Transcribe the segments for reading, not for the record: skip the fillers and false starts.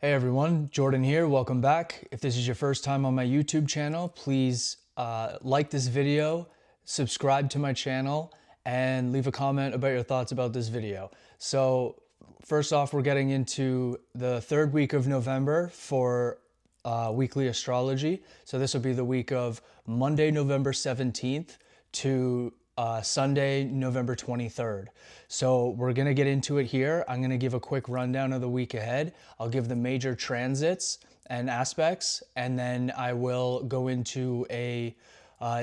Hey everyone, Jordan here, welcome back. If this is your first time on my YouTube channel, please like this video, subscribe to my channel, and leave a comment about your thoughts about this video. So first off, we're getting into the third week of November for weekly astrology. So this will be the week of Monday, November 17th to Sunday, November 23rd. So we're gonna get into it here. I'm gonna give a quick rundown of the week ahead. I'll give the major transits and aspects, and then I will go into a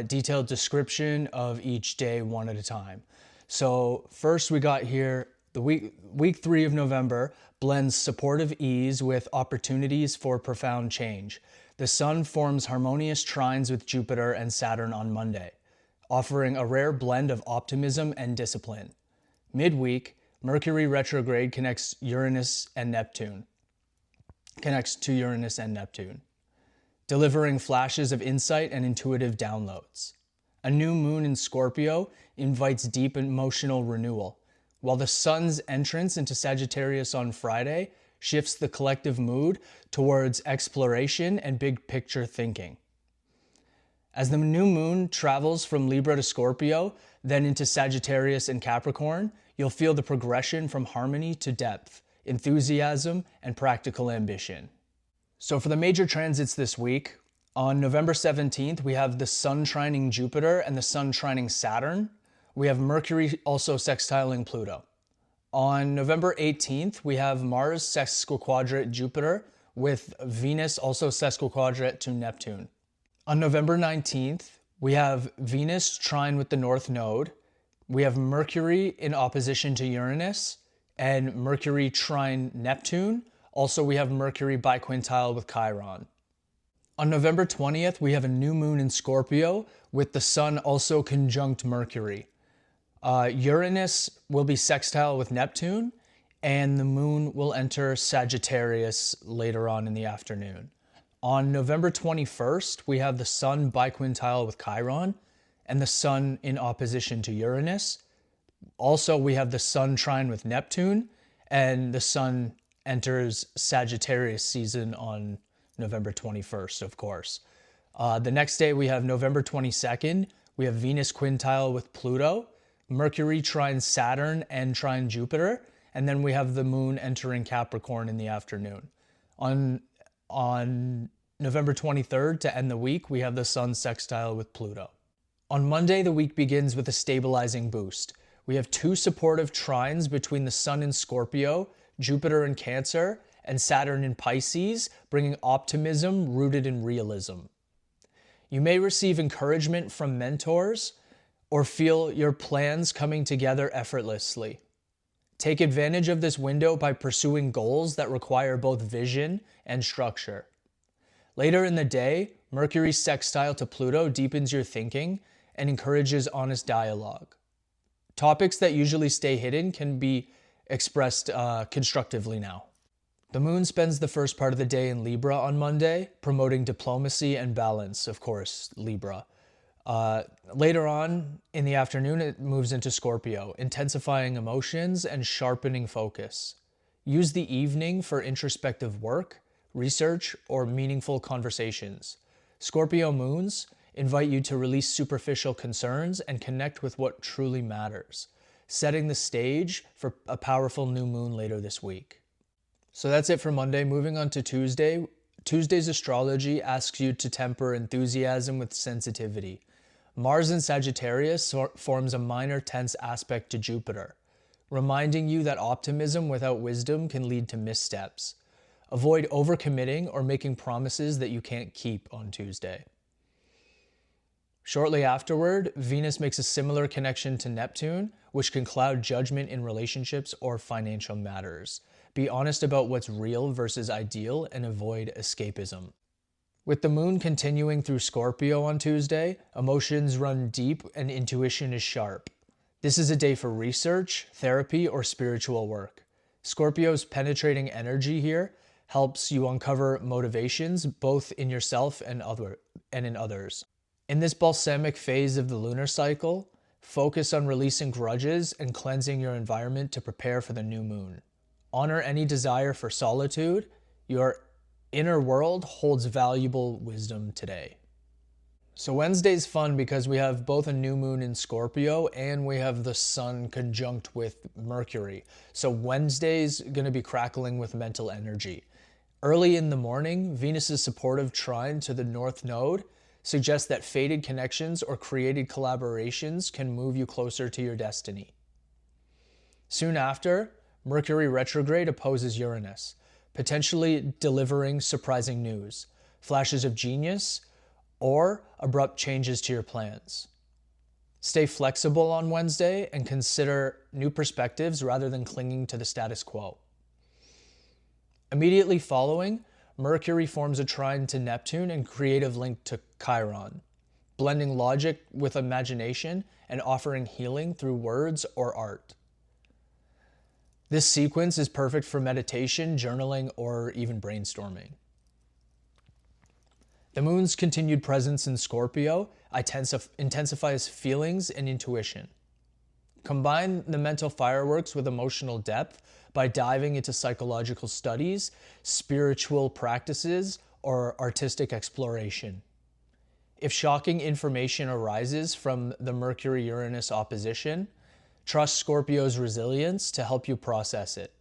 detailed description of each day one at a time. So first we got here, the week 3 of November blends supportive ease with opportunities for profound change. The sun forms harmonious trines with Jupiter and Saturn on Monday, offering a rare blend of optimism and discipline. Midweek, Mercury retrograde connects to Uranus and Neptune, delivering flashes of insight and intuitive downloads. A new moon in Scorpio invites deep emotional renewal, while the sun's entrance into Sagittarius on Friday shifts the collective mood towards exploration and big picture thinking. As the new moon travels from Libra to Scorpio, then into Sagittarius and Capricorn, you'll feel the progression from harmony to depth, enthusiasm, and practical ambition. So for the major transits this week, on November 17th, we have the sun trining Jupiter and the sun trining Saturn. We have Mercury also sextiling Pluto. On November 18th, we have Mars sesquiquadrate Jupiter with Venus also sesquiquadrate to Neptune. On November 19th, we have Venus trine with the North Node. We have Mercury in opposition to Uranus and Mercury trine Neptune. Also, we have Mercury biquintile with Chiron. On November 20th, we have a new moon in Scorpio with the sun also conjunct Mercury. Uranus will be sextile with Neptune, and the moon will enter Sagittarius later on in the afternoon. On November 21st, we have the sun biquintile with Chiron and the sun in opposition to Uranus. Also, we have the sun trine with Neptune, and the sun enters Sagittarius season on November 21st, of course. The next day, we have November 22nd. We have Venus quintile with Pluto, Mercury trine Saturn and trine Jupiter, and then we have the moon entering Capricorn in the afternoon. On November 23rd, to end the week, we have the sun sextile with Pluto. On Monday, the week begins with a stabilizing boost. We have two supportive trines between the sun in Scorpio, Jupiter in Cancer, and Saturn in Pisces, bringing optimism rooted in realism. You may receive encouragement from mentors or feel your plans coming together effortlessly. Take advantage of this window by pursuing goals that require both vision and structure. Later in the day, Mercury's sextile to Pluto deepens your thinking and encourages honest dialogue. Topics that usually stay hidden can be expressed constructively now. The moon spends the first part of the day in Libra on Monday, promoting diplomacy and balance, of course, Libra. Later on in the afternoon, it moves into Scorpio, intensifying emotions and sharpening focus. Use the evening for introspective work, research, or meaningful conversations. Scorpio moons invite you to release superficial concerns and connect with what truly matters, setting the stage for a powerful new moon later this week. So that's it for Monday. Moving on to Tuesday. Tuesday's astrology asks you to temper enthusiasm with sensitivity. Mars in Sagittarius forms a minor tense aspect to Jupiter, reminding you that optimism without wisdom can lead to missteps. Avoid overcommitting or making promises that you can't keep on Tuesday. Shortly afterward, Venus makes a similar connection to Neptune, which can cloud judgment in relationships or financial matters. Be honest about what's real versus ideal and avoid escapism. With the moon continuing through Scorpio on Tuesday, emotions run deep and intuition is sharp. This is a day for research, therapy, or spiritual work. Scorpio's penetrating energy here helps you uncover motivations both in yourself and in others. In this balsamic phase of the lunar cycle, focus on releasing grudges and cleansing your environment to prepare for the new moon. Honor any desire for solitude Your inner world holds valuable wisdom today. So Wednesday's fun because we have both a new moon in Scorpio and we have the sun conjunct with Mercury. So Wednesday's going to be crackling with mental energy. Early in the morning, Venus's supportive trine to the North Node suggests that fated connections or created collaborations can move you closer to your destiny. Soon after, Mercury retrograde opposes Uranus, potentially delivering surprising news, flashes of genius, or abrupt changes to your plans. Stay flexible on Wednesday and consider new perspectives rather than clinging to the status quo. Immediately following, Mercury forms a trine to Neptune and creative link to Chiron, blending logic with imagination and offering healing through words or art. This sequence is perfect for meditation, journaling, or even brainstorming. The moon's continued presence in Scorpio intensifies feelings and intuition. Combine the mental fireworks with emotional depth by diving into psychological studies, spiritual practices, or artistic exploration. If shocking information arises from the Mercury-Uranus opposition, trust Scorpio's resilience to help you process it.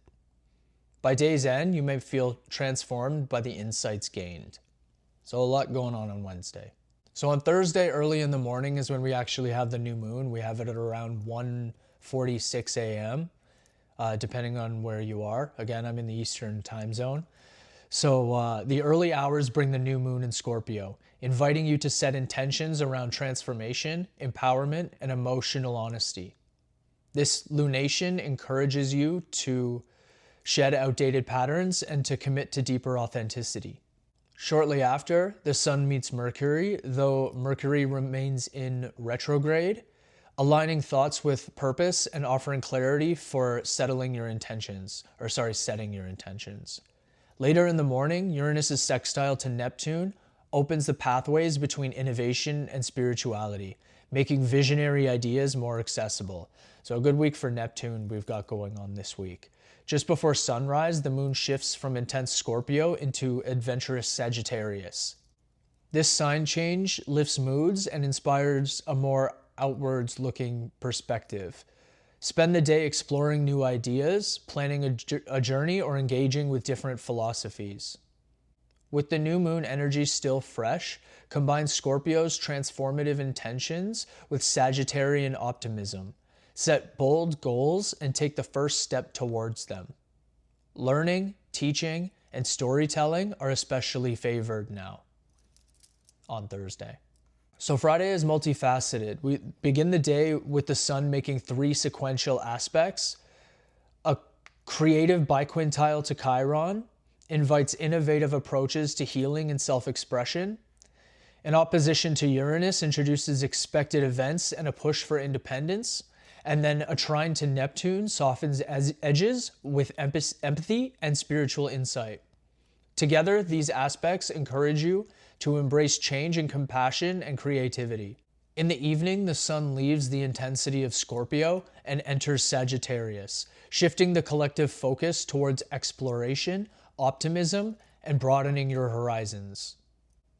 By day's end, you may feel transformed by the insights gained. So a lot going on Wednesday. So on Thursday, early in the morning is when we actually have the new moon. We have it at around 1:46 a.m., depending on where you are. Again, I'm in the Eastern time zone. So the early hours bring the new moon in Scorpio, inviting you to set intentions around transformation, empowerment, and emotional honesty. This lunation encourages you to shed outdated patterns and to commit to deeper authenticity. Shortly after, the sun meets Mercury, though Mercury remains in retrograde, aligning thoughts with purpose and offering clarity for setting your intentions. Later in the morning, Uranus's sextile to Neptune opens the pathways between innovation and spirituality, making visionary ideas more accessible. So a good week for Neptune we've got going on this week. Just before sunrise, the moon shifts from intense Scorpio into adventurous Sagittarius. This sign change lifts moods and inspires a more outwards-looking perspective. Spend the day exploring new ideas, planning a journey, or engaging with different philosophies. With the new moon energy still fresh, combine Scorpio's transformative intentions with Sagittarian optimism. Set bold goals and take the first step towards them. Learning, teaching, and storytelling are especially favored now on Thursday. So Friday is multifaceted. We begin the day with the sun making 3 sequential aspects. A creative biquintile to Chiron invites innovative approaches to healing and self-expression. An opposition to Uranus introduces expected events and a push for independence. And then a trine to Neptune softens edges with empathy and spiritual insight. Together, these aspects encourage you to embrace change and compassion and creativity. In the evening, the sun leaves the intensity of Scorpio and enters Sagittarius, shifting the collective focus towards exploration, optimism, and broadening your horizons.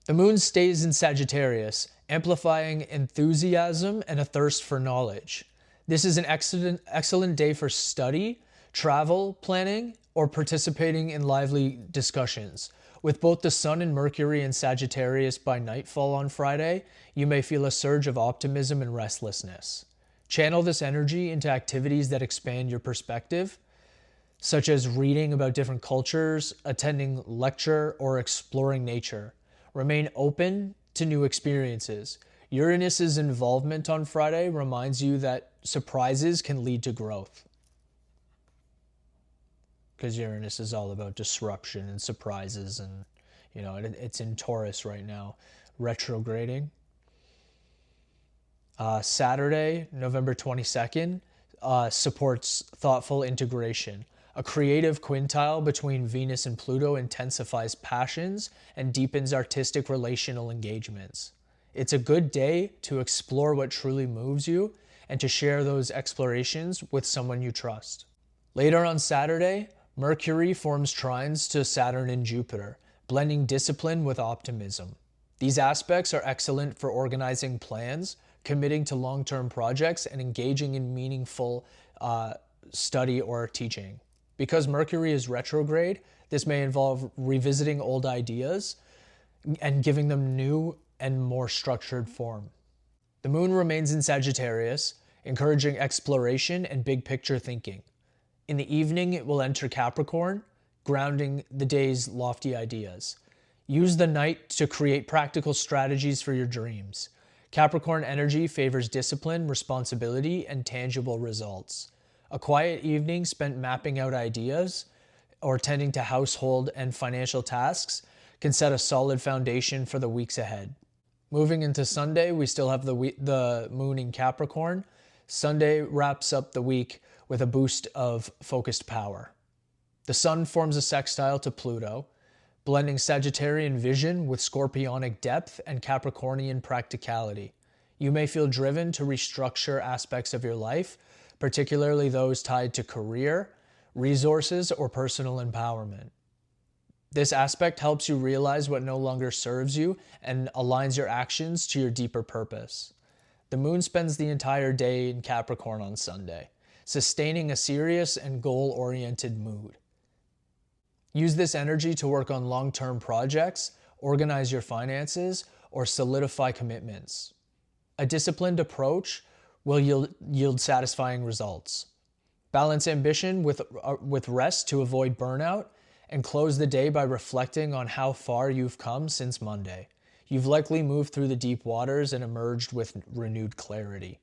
The moon stays in Sagittarius, amplifying enthusiasm and a thirst for knowledge. This is an excellent day for study, travel planning, or participating in lively discussions. With both the sun and Mercury in Sagittarius by nightfall on Friday, you may feel a surge of optimism and restlessness. Channel this energy into activities that expand your perspective, such as reading about different cultures, attending lecture, or exploring nature. Remain open to new experiences. Uranus's involvement on Friday reminds you that surprises can lead to growth. Because Uranus is all about disruption and surprises, and it's in Taurus right now, retrograding. Saturday, November 22nd, supports thoughtful integration. A creative quintile between Venus and Pluto intensifies passions and deepens artistic relational engagements. It's a good day to explore what truly moves you and to share those explorations with someone you trust. Later on Saturday, Mercury forms trines to Saturn and Jupiter, blending discipline with optimism. These aspects are excellent for organizing plans, committing to long-term projects, and engaging in meaningful study or teaching. Because Mercury is retrograde, this may involve revisiting old ideas and giving them new and more structured form. The moon remains in Sagittarius, encouraging exploration and big picture thinking. In the evening, it will enter Capricorn, grounding the day's lofty ideas. Use the night to create practical strategies for your dreams. Capricorn energy favors discipline, responsibility, and tangible results. A quiet evening spent mapping out ideas or tending to household and financial tasks can set a solid foundation for the weeks ahead. Moving into Sunday, we still have the moon in Capricorn. Sunday wraps up the week with a boost of focused power. The sun forms a sextile to Pluto, blending Sagittarian vision with Scorpionic depth and Capricornian practicality. You may feel driven to restructure aspects of your life, particularly those tied to career, resources, or personal empowerment. This aspect helps you realize what no longer serves you and aligns your actions to your deeper purpose. The moon spends the entire day in Capricorn on Sunday, sustaining a serious and goal-oriented mood. Use this energy to work on long-term projects, organize your finances, or solidify commitments. A disciplined approach will yield satisfying results. Balance ambition with rest to avoid burnout, and close the day by reflecting on how far you've come since Monday. You've likely moved through the deep waters and emerged with renewed clarity.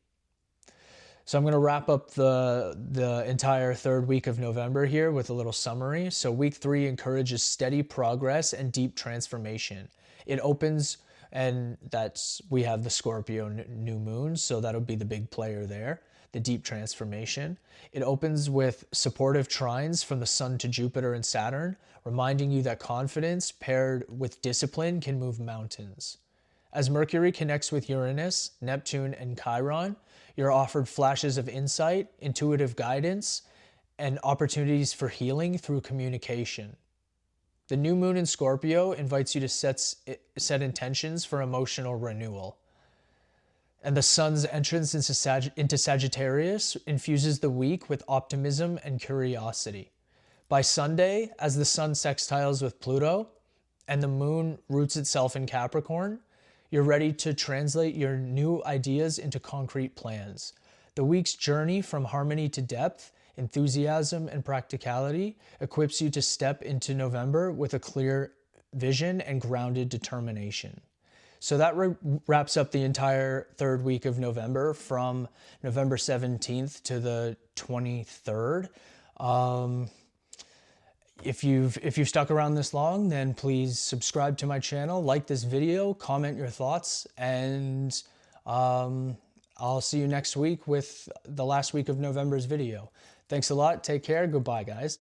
So I'm going to wrap up the entire third week of November here with a little summary. So week 3 encourages steady progress and deep transformation. It opens, and we have the Scorpio new moon, so that'll be the big player there, the deep transformation. It opens with supportive trines from the Sun to Jupiter and Saturn, reminding you that confidence paired with discipline can move mountains. As Mercury connects with Uranus, Neptune, and Chiron, you're offered flashes of insight, intuitive guidance, and opportunities for healing through communication. The new moon in Scorpio invites you to set intentions for emotional renewal. And the sun's entrance into Sagittarius infuses the week with optimism and curiosity. By Sunday, as the sun sextiles with Pluto and the moon roots itself in Capricorn, you're ready to translate your new ideas into concrete plans. The week's journey from harmony to depth, enthusiasm, and practicality equips you to step into November with a clear vision and grounded determination. So that wraps up the entire third week of November from November 17th to the 23rd. If you've stuck around this long, then please subscribe to my channel, like this video, comment your thoughts, and I'll see you next week with the last week of November's video. Thanks a lot. Take care. Goodbye, guys.